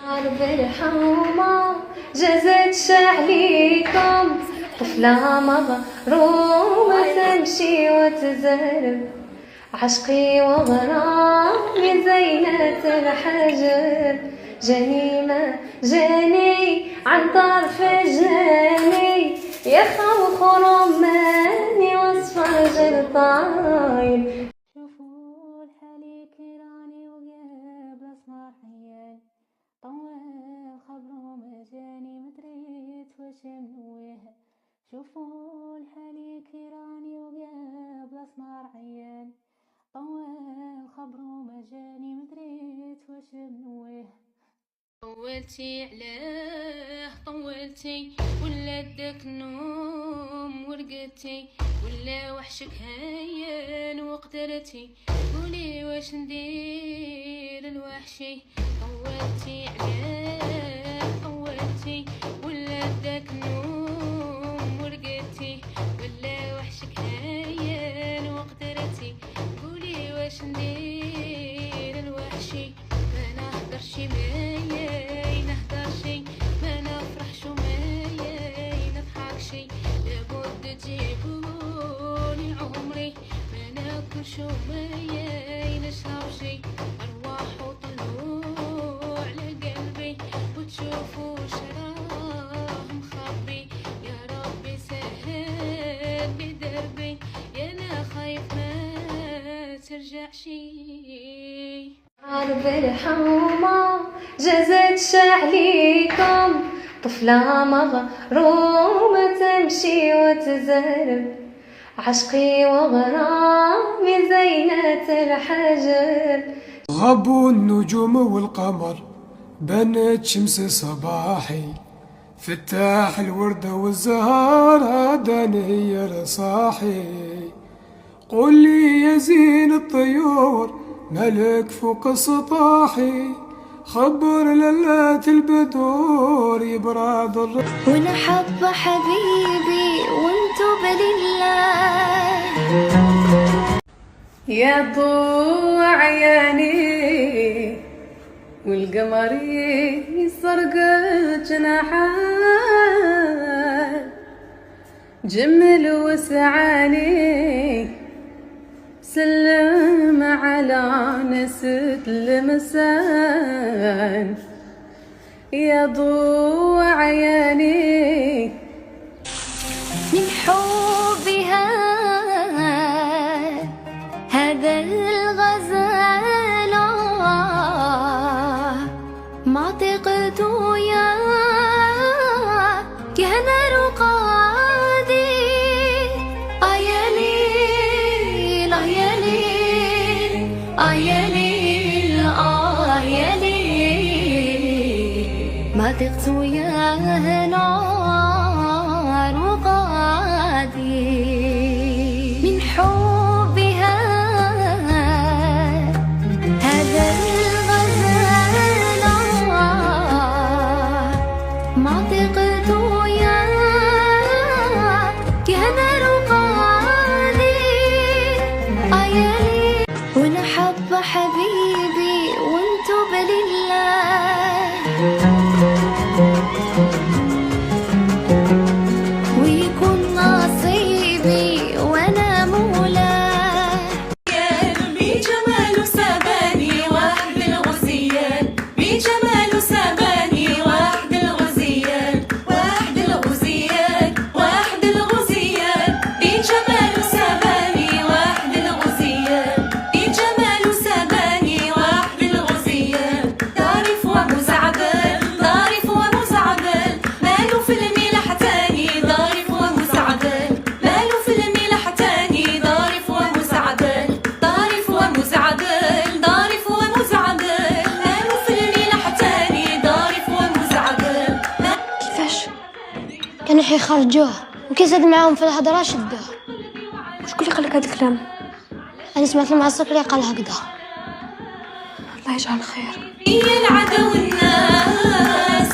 حرب الحومة جازت شعليكم، طفلة مغرومة تمشي وتزرب، عشقي وغرامي زينة الحجب، جاني ما جاني عن طرف جاني، يا خوخ رماني واصفر جرطايل. شوفوا الحالي كيراني وقاب الاسمر حيال، طول خبرو ما جاني مدريت واش منويه. شوفوا الحالي كيراني وقاب الاسمر عيال، طول خبرو ما جاني مدريت واش منويه. طولتي علاه طولتي ولا داك النوم ورقدتي، ولا وحشك هيان وقدرتي، قولي واش ندير الوحشي. طولتي علاه طولتي ولا داك النوم ورقدتي، ولا وحشك هيان وقدرتي، قولي واش ندير الوحشي. ما نهدرش مايا نهدر شي، ما نفرحش مايا نضحك شي، لابد تجيبوني عمري ما ناكلش مايا نشرب شي، ارواح وطلوع على قلبي وتشوفوا شراه مخبي. يا ربي سهل بدربي، يا انا خايف ما ترجع شي. حرب الحومة جازت شعليكم، طفلة مغرومة تمشي وتزرب، عشقي وغرامي زينة الحجب. غابوا النجوم والقمر بنت شمس صباحي، فتاح الوردة والزهار هداني رصاحي. قل لي يا زين الطيور ملك فوق سطاحي، خبر ليلة البدور يبرد وانا حابة حبيبي وانتو بلله، يا ضوء عياني والقمر يسرق جناحات، جمل وسعاني سلم على نسة المسان. يا ضوء عياني من حبها هذا الغزال ما طقت يا نار قادي. يا ليل يا ليل يا ليل يا ليل ما طقت يا نار وقادي. من حبها هذا الغزال ما طقت يا نار قادي. يا ليل وانا حابة حبيبي وانتو بلله، ويكون نصيبي وانا مولاه. بجماله سباني واحد الغزيان، بجماله سباني واحد الغزيان، واحد الغزيان واحد الغزيان، بجماله سباني واحد الغزيان، بجماله سباني واحد الغزيان. ظريف ومزعبل ظريف ومزعبل، ماله في الميلح تاني ظريف ومزعبل، ماله في الميلح تاني ظريف ومزعبل، ظريف ومزعبل ظريف ومزعبل، ماله في الميلح تاني ظريف ومزعبل. كيفاش كانوا حيخرجوه وكيزاد معاهم في الهضره شدوه؟ شكون اللي قالك هاد الكلام؟ انا سمعت المعصر اللي قال هكذا. الله يجعل خير. هي العدو الناس.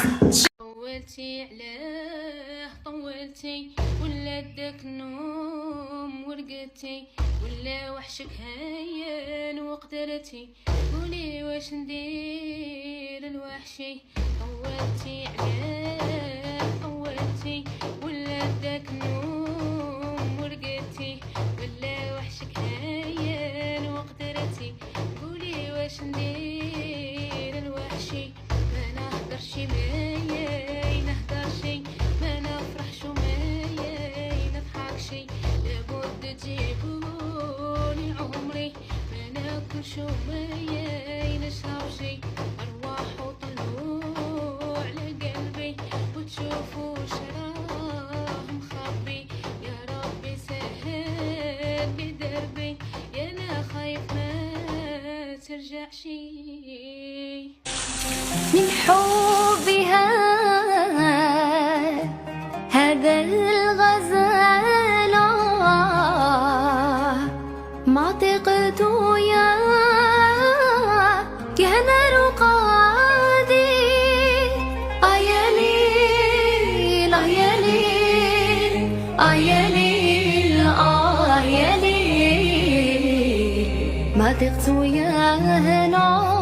طولتي علاه طولتي ولا داك النوم ورقدتي، ورقتي ولا وحشك هين وقدرتي قولي واش ندير الوحشي عودتي عليه عودتي ولا داك النوم ورقتي ولا وحشك هين وقدرتي قولي واش ندير الوحشي ما نهدرش مايا نهدرشي ما نفرحش مايا نضحكشي لابد تجيبوني عمري ما ناكلش مايا نشربشي ارواح وطلوع لقلبي وتشوفوا شراه مخبي يا ربي سهل بدربي يا انا خايف ما ترجعشي من حبها هذا الغزال ما طقت يا نار قادي يا ليل يا ليل يا ليل يا ليل ما طقت يا نار